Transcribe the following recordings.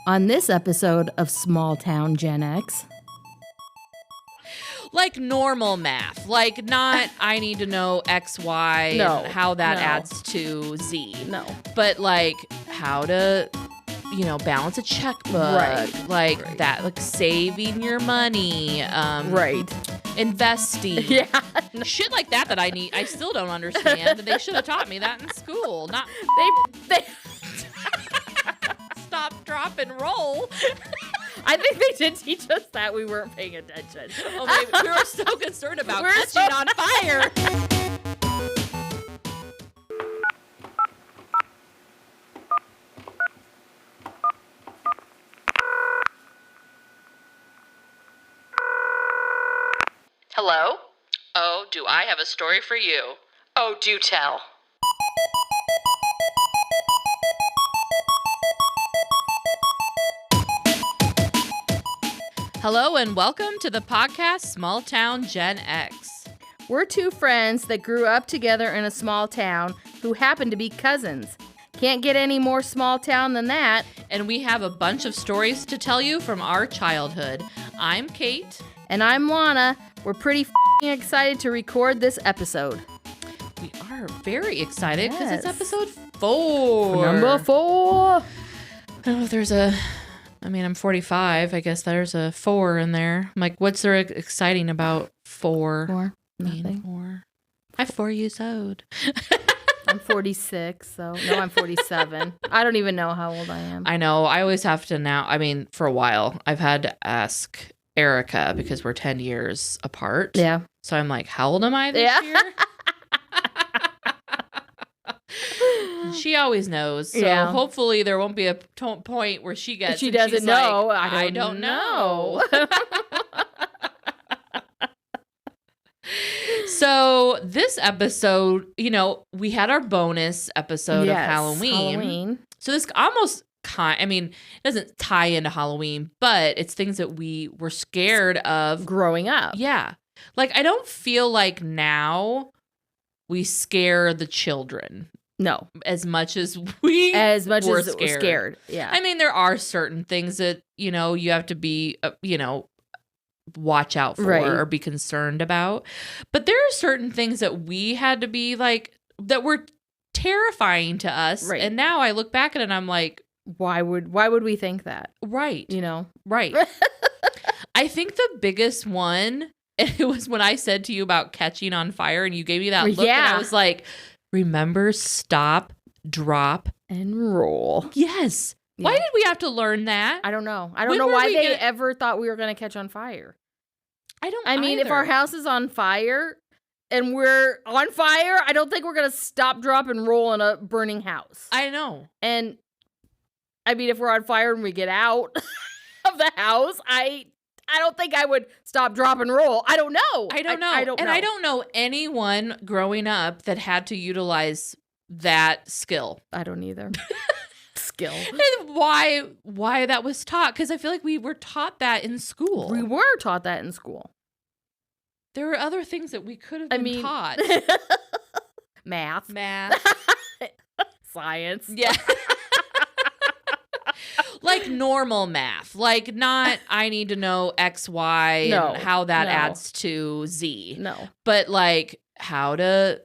On this episode of Small Town Gen X. Like normal math, like not I need to know X, Y, and how that adds to Z. No. But like how to, balance a checkbook. Right. That, like saving your money. Right. Investing. Yeah. Shit like that I still don't understand. They should have taught me that in school. Not They stop, drop, and roll. I think they did teach us that. We weren't paying attention. Oh, maybe we were so concerned about catching on fire. Hello? Oh, do I have a story for you? Oh, do tell. Hello and welcome to the podcast Small Town Gen X. We're two friends that grew up together in a small town who happen to be cousins. Can't get any more small town than that. And we have a bunch of stories to tell you from our childhood. I'm Kate. And I'm Launa. We're pretty excited to record this episode. We are very excited because it's Yes. episode 4. Number 4. I don't know if there's I'm 45. I guess there's a 4 in there. I'm like, what's there exciting about 4? 4. Being Nothing. 4. I'm 4 years old. I'm 46, so no, I'm 47. I don't even know how old I am. I know. I always have to now. For a while, I've had to ask Erica because we're 10 years apart. Yeah. So I'm like, how old am I this year? She always knows. So hopefully there won't be a point where she gets. She and doesn't she's know. Like, I don't know. So this episode, we had our bonus episode of Halloween. So this almost it doesn't tie into Halloween, but it's things that we were scared of Growing up. Yeah. Like, I don't feel like now we scare the children. No. As much as we were scared. Yeah. There are certain things that, you have to be, watch out for or be concerned about. But there are certain things that we had to be like, that were terrifying to us. Right. And now I look back at it and I'm like, why would we think that? Right. Right. I think the biggest one, it was when I said to you about catching on fire and you gave me that look and I was like, remember, stop, drop, and roll. Yes. Yeah. Why did we have to learn that? I don't know. I don't know why they ever thought we were going to catch on fire. I mean, if our house is on fire and we're on fire, I don't think we're going to stop, drop, and roll in a burning house. I know. And if we're on fire and we get out of the house, I don't think I would stop, drop, and roll. I don't know. I don't know. I don't know. I don't know anyone growing up that had to utilize that skill. I don't either. Skill. And why that was taught, because I feel like we were taught that in school. We were taught that in school. There were other things that we could have been taught. Math. Science. Yeah. Like normal math, like not I need to know X, Y, and how that adds to Z. No. But like how to,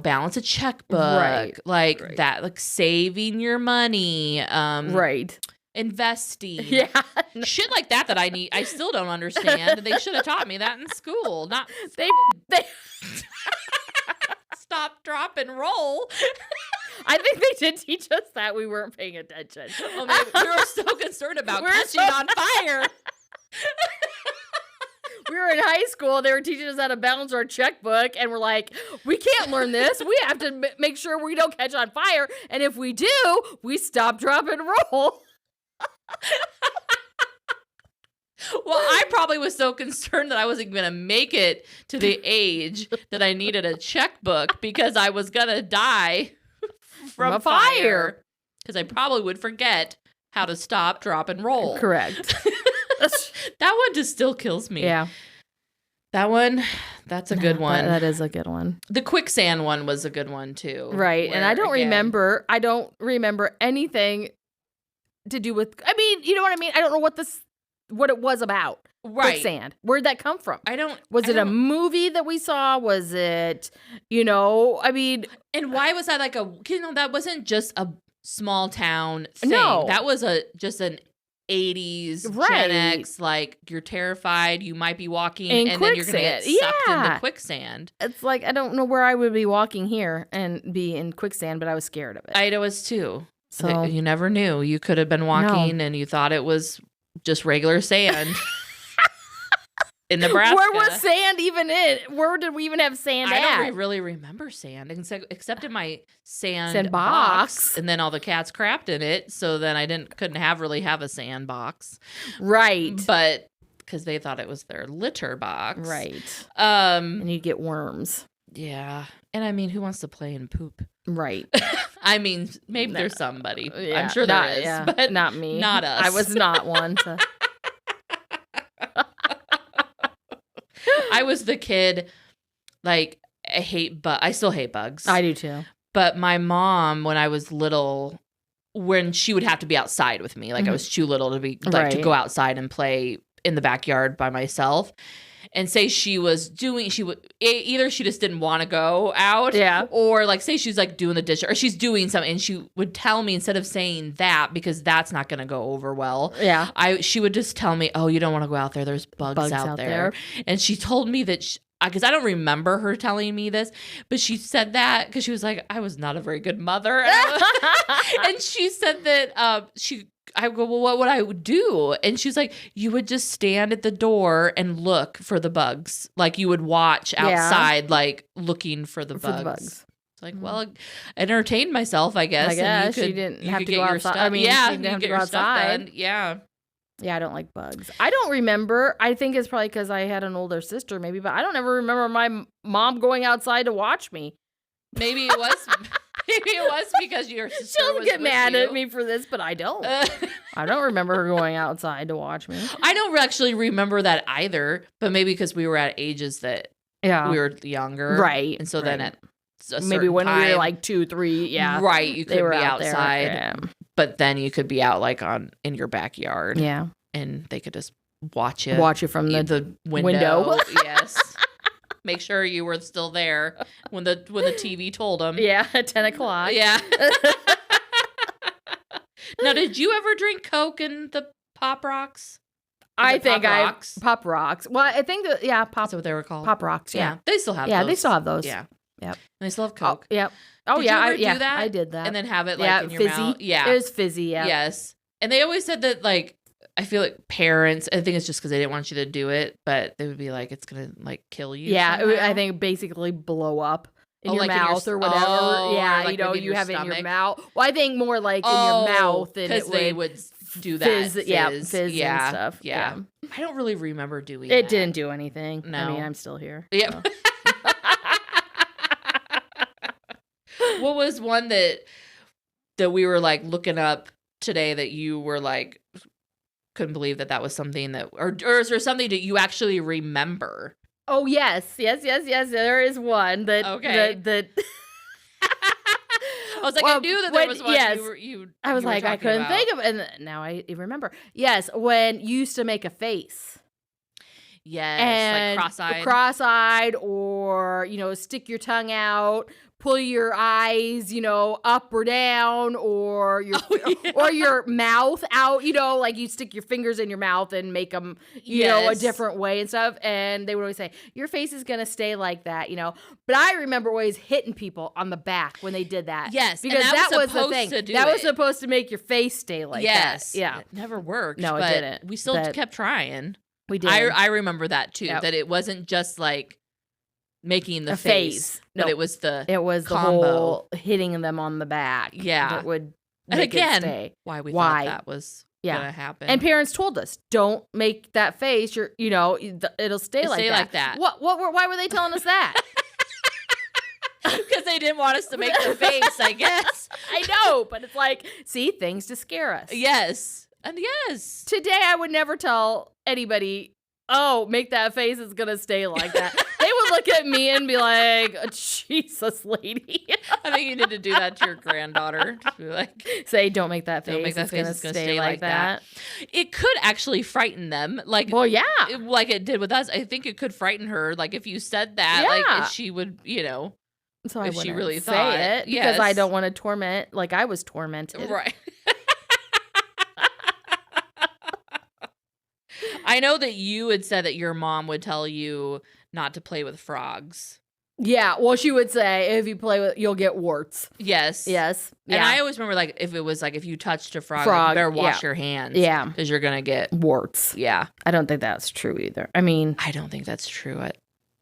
balance a checkbook, that, like saving your money, right. Investing. Yeah. Shit like that I still don't understand. They should have taught me that in school. Not they stop, drop, and roll. I think they did teach us that. We weren't paying attention. Oh, maybe we were so concerned about catching on fire. We were in high school. They were teaching us how to balance our checkbook. And we're like, we can't learn this. We have to make sure we don't catch on fire. And if we do, we stop, drop, and roll. Well, I probably was so concerned that I wasn't going to make it to the age that I needed a checkbook because I was going to die from a fire. Because I probably would forget how to stop, drop, and roll. Correct. That one just still kills me. Yeah. That one, that's a good one. That is a good one. The quicksand one was a good one too. Right. And I don't remember anything to do with, I mean, you know what I mean? I don't know what it was about. Right. Quicksand. Where'd that come from? Was it I a don't- movie that we saw? Was it, I mean. And why was that like that wasn't just a small town thing. No. That was just an 80s Right. Gen X, like you're terrified, you might be walking In and then you're going to get quicksand. sucked Yeah. into quicksand. It's like, I don't know where I would be walking here and be in quicksand, but I was scared of it. I was too. So You never knew. You could have been walking and you thought it was just regular sand. In Nebraska. Where was sand even in? Where did we even have sand I at? don't really remember sand, except in my Sand box, box. and then all the cats crapped in it. So then I couldn't really have a sand box, Right. but because they thought it was their litter box, Right. Um, And you get worms. yeah, and I mean, who wants to play in poop? Right. I mean, maybe No. there's somebody. Yeah, I'm sure there is, yeah, but not me. not us. I was not one to. I was the kid. Like I still hate bugs. I do too. But my mom, when I was little, when she would have to be outside with me, like I was too little to be like to Right. go outside and play in the backyard by myself. And say she would either she just didn't want to go out, Yeah. or like say she's like doing the dish or she's doing something, and she would tell me instead of saying that because that's not going to go over well. Yeah. She would just tell me, "Oh, you don't want to go out there. There's bugs out there." And she told me that because I don't remember her telling me this, but she said that because she was like, I was not a very good mother. And she said that I go, well, what would I do? And she's like, you would just stand at the door and look for the bugs. Like you would watch outside, like looking for the bugs. It's like, well, I entertained myself, I guess. I guess and you didn't have could to get go your outside. stuff- I mean, yeah, you didn't have to get go your stuff outside. done. Yeah. Yeah, I don't like bugs. I don't remember. I think it's probably because I had an older sister, maybe, but I don't ever remember my mom going outside to watch me. Maybe it was. Maybe it was because your sister She'll was get with mad you. at me for this, but I don't. I don't remember her going outside to watch me. I don't actually remember that either, but maybe because we were at ages that Yeah. we were younger. Right. And so then right. at a maybe when we were time, like 2, 3, yeah. right, you They could were be out there. outside, Yeah. but then you could be out like in your backyard. Yeah. And they could just watch you. Watch you from the window. Yes. Make sure you were still there when the TV told them. Yeah, at 10 o'clock. Yeah. Now, did you ever drink Coke in the Pop Rocks? I think Pop Rocks? Pop Rocks. Well, I think that, yeah, That's what they were called. Pop Rocks. Yeah. Yeah. They still have Yeah, those. they still have those. Yeah. Yep. And they still have Oh, Coke. yep. Oh, Did yeah. you ever do that? I did that. And then have it like yeah, in your fizzy. mouth. Yeah. It was fizzy, yeah. Yes. And they always said that, like, I feel like parents, I think it's just because they didn't want you to do it, but they would be like, it's going to, like, kill you. Yeah, it would, I somehow. think basically blow up in your like in your mouth or whatever. oh, yeah, or like maybe in you your have it in your stomach. mouth. Well, I think more like in your mouth. And because they would do that. fizz, yeah, fizz yeah, and stuff. Yeah. I don't really remember doing It that. didn't do anything. I No. mean, I'm still here. Yep. so. What was one that we were like looking up today that you were like couldn't believe that was something that or is there something that you actually remember? Oh, yes. There is one that. Okay. That I was like, Well, I knew that there when- was one yes. you I was were like, I talking couldn't about. think of it. And now I remember. Yes, when you used to make a face. Yes, And like cross-eyed. cross-eyed, or stick your tongue out, pull your eyes up or down, or your or your mouth out, like you stick your fingers in your mouth and make them a Yes. different way and stuff. And they would always say your face is gonna stay like that, but I remember always hitting people on the back when they did that. Yes, and because that was was the supposed thing to do that was it. supposed to make your face stay like yes. that. Yeah, It never worked. No, it but didn't. We still But- kept trying. we did. I remember that too. Yep. That it wasn't just like making the A face, face. but No. it was the It was the combo. whole hitting them on the back. Yeah. That would And make again, it stay. why we Why? thought that was Yeah. gonna happen. And parents told us, don't make that face. It'll stay like that. like that. Why were they telling us that? because they didn't want us to make the face, I guess. I know, but it's like, see, things to scare us. Yes. And yes. Today, I would never tell anybody, oh, make that face, it's going to stay like that. They would look at me and be like, Jesus, lady. I think you need to do that to your granddaughter. Just be like, Say, don't make that face. don't make that face. It's It's gonna stay like that. It could actually frighten them. Like, Well, yeah. like it did with us. I think it could frighten her. Like if you said that, Yeah. like she would, So I if she wouldn't really say thought, it because I yes. don't want to torment like I was tormented. right. I know that you had said that your mom would tell you not to play with frogs. Yeah. Well, she would say if you play with, you'll get warts. Yes. Yes. And Yeah. I always remember, like, if it was like if you touched a frog, Frog, you better wash yeah. your hands. Yeah. Because you're gonna get Warts. yeah. I don't think that's true either. I mean, I don't think that's true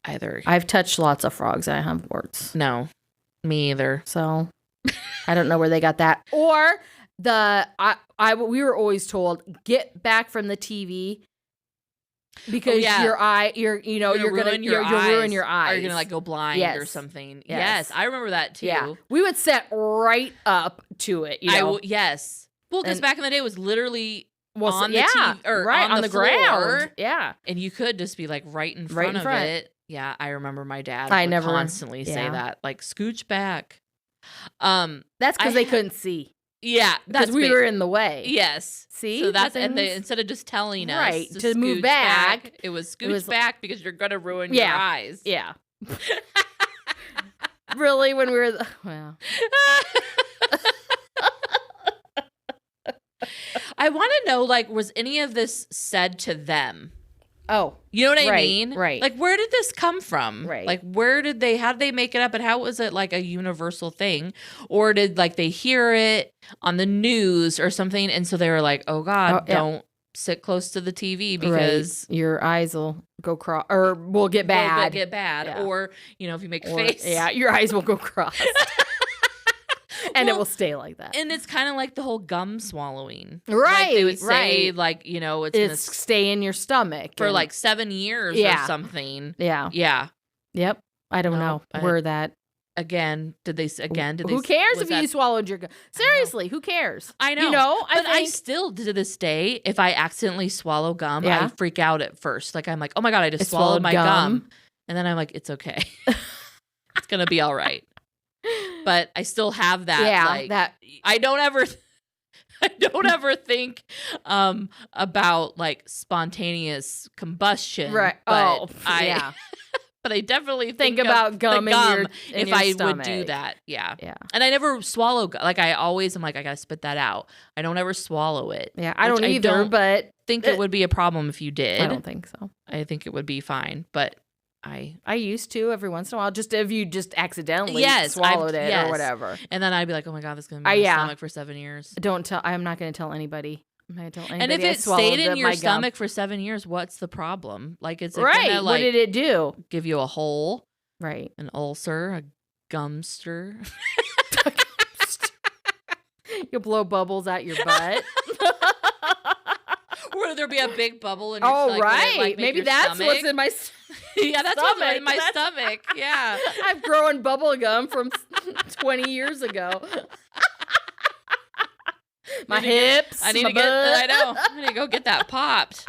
either. I've touched lots of frogs. I have warts. No, me either. So I don't know where they got that. Or we were always told, get back from the TV because yeah. you're gonna ruin your eyes. Or you're gonna like go blind or Yes. something. Yes. Yes, I remember that too. Yeah. We would set right up to it. You know? Yes. Well, because And- back in the day, it was literally Well, on the yeah, TV or right on the floor, ground. Yeah. and you could just be like right in Right front in of front. it. Yeah, I remember my dad I would never- constantly say yeah. that, like scooch back. That's because I they ha- couldn't see. Yeah, Because that's we big. were in the way. Yes. See? So the that's and they things? instead of just telling us Right, to move scooch back, it was scooch was- back because you're gonna ruin your Yeah. eyes. Yeah. Really, when we were, well, I want to know, like, was any of this said to them? oh, You know what I Right, mean? right. Like, where did this come from? Right. Like, how did they make it up, and how was it like a universal thing? Or did like they hear it on the news or something, and so they were like, "Oh God, Oh, yeah. don't sit close to the TV because right. Your eyes will go cross or will get bad. will get bad." Yeah. Or if you make Or- face, Yeah, your eyes will go cross. And it Well, will stay like that. And it's kind of like the whole gum swallowing, Right, Like they would say, right. like it's gonna It's stay in your stomach. for and- like 7 years Yeah. or something. Yeah. Yeah. Yep. I don't No, know where that. Again, did they? Who cares was if that- you swallowed your gum? Seriously, who cares? I know. You know, But I think, still, to this day, if I accidentally swallow gum, Yeah. I freak out at first. Like, I'm like, oh my God, I just I swallowed my swallowed gum. And then I'm like, it's okay. It's going to be all right. But I still have that. yeah, like, that I don't ever think about like spontaneous combustion. right. But Oh, I, yeah. but I definitely Think of about the gum in your if your I stomach. would do that. Yeah. Yeah. And I never swallow. Like I always am like, I gotta spit that out. I don't ever swallow it. Yeah, I Which don't I either, don't but Think it would be a problem if you did. I don't think so. I think it would be fine. But I used to every once in a while, just if you just accidentally Yes, swallowed it yes. or whatever. and then I'd be like, oh my God, this is gonna be in my yeah. stomach for 7 years. Don't tell. I'm not going to tell anybody. I'm not going to tell anybody. And if I it swallowed stayed in your my gum. stomach for 7 years, what's the problem? Like, it's right? gonna What like did it do? give you a hole, Right. an ulcer, a gumster? You'll blow bubbles out your butt. Or would there be a big bubble in your Oh, stomach? right. Like, make Maybe your that's stomach? what's in my. Yeah, that's what's in my That's- stomach. Yeah. I'm growing bubble gum from 20 years ago. My I need to get- hips. I need my to get. I butt. know. I need to go get that popped.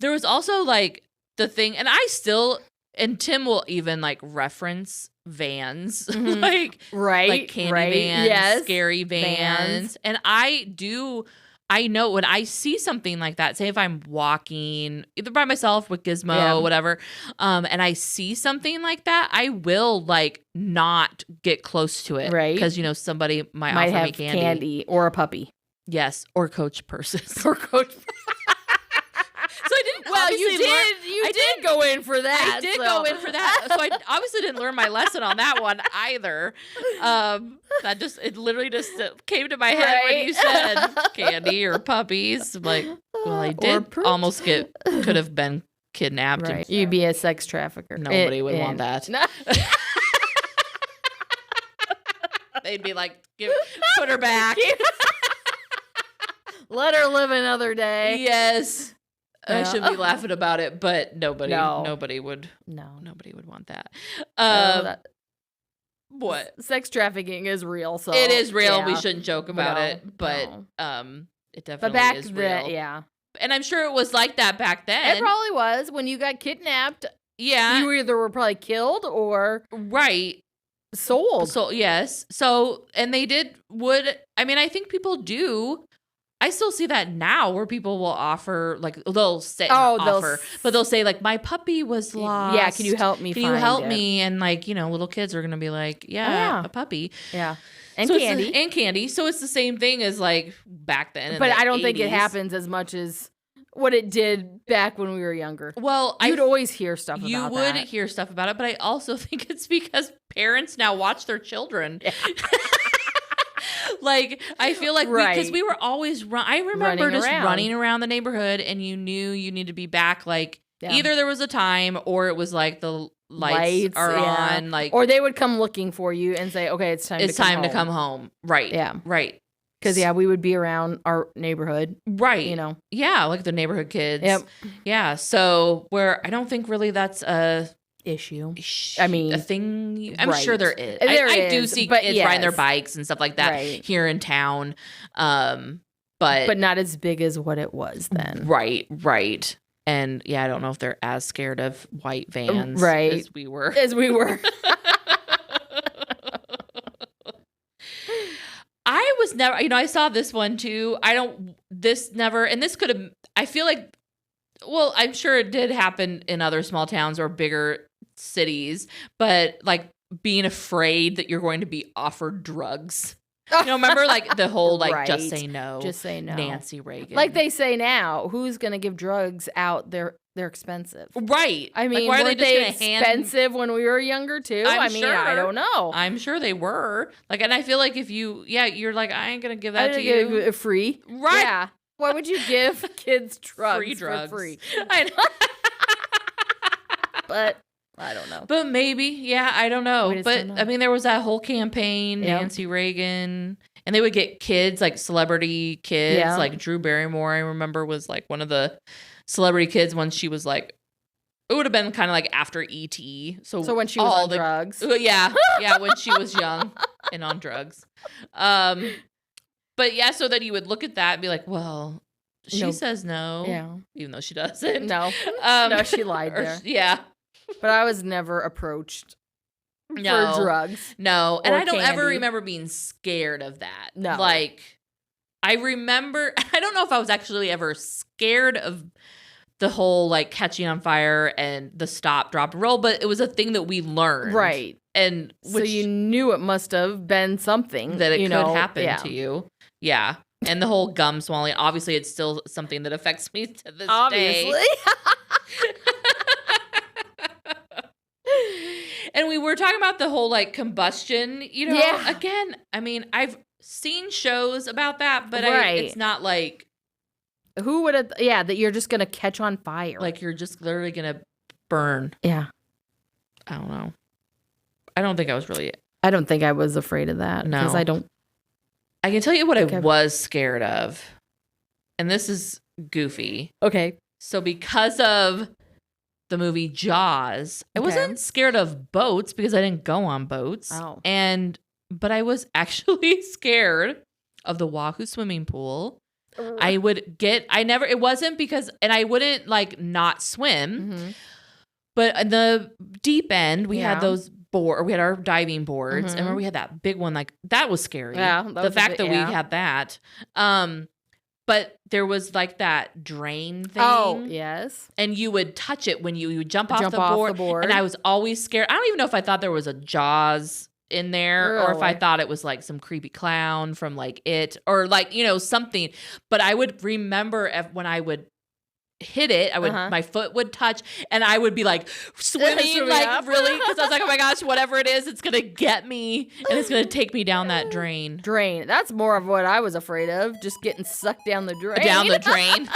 There was also like the thing, and I still, and Tim will even like reference vans, Mhm. like Right. candy right. vans, Yes. scary vans. And I know when I see something like that, say if I'm walking either by myself with Gizmo, Yeah. whatever, and I see something like that, I will like not get close to it. Right. Because, somebody might Might offer have me candy. candy or a puppy. Yes. Or Coach purses. Or Coach. So I didn't Well, you obviously learn- did. You I did go in for that. I did so. go in for that. So I obviously didn't learn my lesson on that one either. It literally just came to my head when you said candy or puppies. I'm like, well, I did fruit. almost could have been kidnapped. Right. And You'd be a sex trafficker. nobody would want that. No. They'd be like, put her back. Let her live another day. Yes. I Yeah. should be laughing about it, but nobody would No. want that. That- What? Sex trafficking is real. So It is real. We yeah. shouldn't joke about No, it, but no. it But definitely back is then, real. yeah. And I'm sure it was like that back then. It probably was. When you got kidnapped, yeah. you either were probably killed or right. sold. So, yes. So, and they I think people do. I still see that now where people will offer, like, they'll say, but they'll say, like, my puppy was lost. Yeah, can you help me Can you help me? And, like, little kids are going to be like, yeah, a puppy. Yeah. And so candy. And candy. So it's the same thing as, like, back then. But I don't think it happens as much as what it did back when we were younger. Well, you'd always hear stuff about that. You would hear stuff about it, but I also think it's because parents now watch their children. Yeah. Like, I feel like because we were always I remember running around the neighborhood, and you knew you needed to be back. Like, either there was a time, or it was like the lights are on. Like, or they would come looking for you and say, "Okay, it's time. to come home." Right. Yeah. Right. Because we would be around our neighborhood. Right. Yeah, like the neighborhood kids. Yep. Yeah. So where I don't think really that's a issue. A thing. I'm sure there is. I do see kids riding their bikes and stuff like that here in town. But not as big as what it was then. Right. Right. And I don't know if they're as scared of white vans as we were. I was never, I saw this one too. And this could have, I feel like, well, I'm sure it did happen in other small towns or bigger cities, but like being afraid that you're going to be offered drugs. Remember like the whole like just say no, Nancy Reagan. Like they say now, who's going to give drugs out? They're expensive. Right. I mean, like, weren't they expensive when we were younger too? I mean, I don't know. I'm sure they were. Like, and I feel like if you're like, I ain't going to give that to you. Free. Right. Yeah. Why would you give kids drugs drugs for free? I know. But I don't know. But maybe, I don't know. But I mean, there was that whole campaign, Nancy Reagan, and they would get kids, like celebrity kids, like Drew Barrymore. I remember was like one of the celebrity kids when she was like, it would have been kind of like after E.T. So when she was on drugs. Yeah, when she was young and on drugs. But so then you would look at that and be like, well, she says no, even though she doesn't. No, no, she lied there. Yeah. But I was never approached for drugs. No, and I don't ever remember being scared of that. No. Like, I remember, I don't know if I was actually ever scared of the whole, like, catching on fire and the stop, drop, and roll, but it was a thing that we learned. Right. And so you knew it must have been something. That it could happen to you. Yeah. And the whole gum swallowing, obviously it's still something that affects me to this day. And we were talking about the whole like combustion, again, I mean, I've seen shows about that, but it's not like. Who would have, that you're just going to catch on fire. Like you're just literally going to burn. Yeah. I don't know. I don't think I was really. I don't think I was afraid of that. No. Because I don't. I can tell you what I was scared of. And this is goofy. Okay. So because of the movie Jaws, I wasn't scared of boats because I didn't go on boats. Oh. But I was actually scared of the Wahoo swimming pool. I wasn't because, and I wouldn't like not swim, but in the deep end, we had those we had our diving boards, and remember we had that big one, like that was scary. Yeah. The fact that we had that. But there was like that drain thing. Oh, yes. And you would touch it when you would jump off the board. And I was always scared. I don't even know if I thought there was a Jaws in there or if I thought it was like some creepy clown from like It or like, something. But I would remember when I would hit it, my foot would touch and I would be like swimming like up. Really, because I was like, oh my gosh, whatever it is, it's gonna get me and it's gonna take me down that drain. That's more of what I was afraid of, just getting sucked down the drain.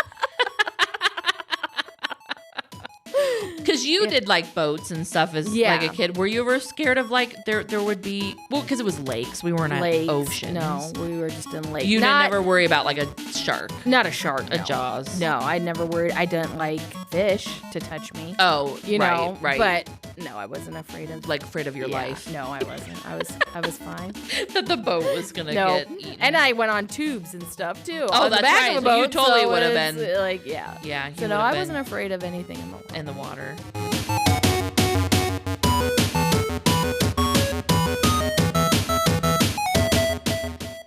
Because you did like boats and stuff as like a kid. Were you ever scared of like there would be, well, because it was lakes. We weren't at oceans. No, we were just in lakes. You didn't ever worry about like a shark. Not a shark. A Jaws. No, I never worried. I didn't like fish to touch me. Oh, You know, right. But no, I wasn't afraid of Like afraid of your life. No, I wasn't. I was fine. That the boat was gonna get eaten. And I went on tubes and stuff too. Oh, on that's the back right. of So a boat, you totally so would have it's, been like, yeah. Yeah. So no, I wasn't afraid of anything in the water.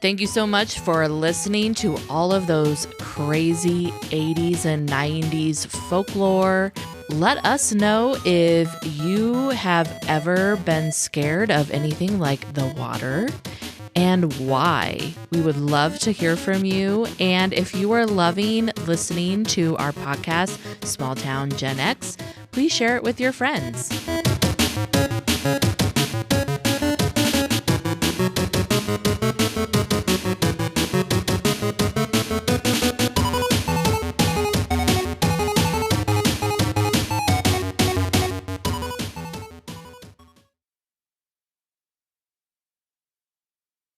Thank you so much for listening to all of those crazy 80s and 90s folklore. Let us know if you have ever been scared of anything like the water and why. We would love to hear from you. And if you are loving listening to our podcast, Small Town Gen X, please share it with your friends.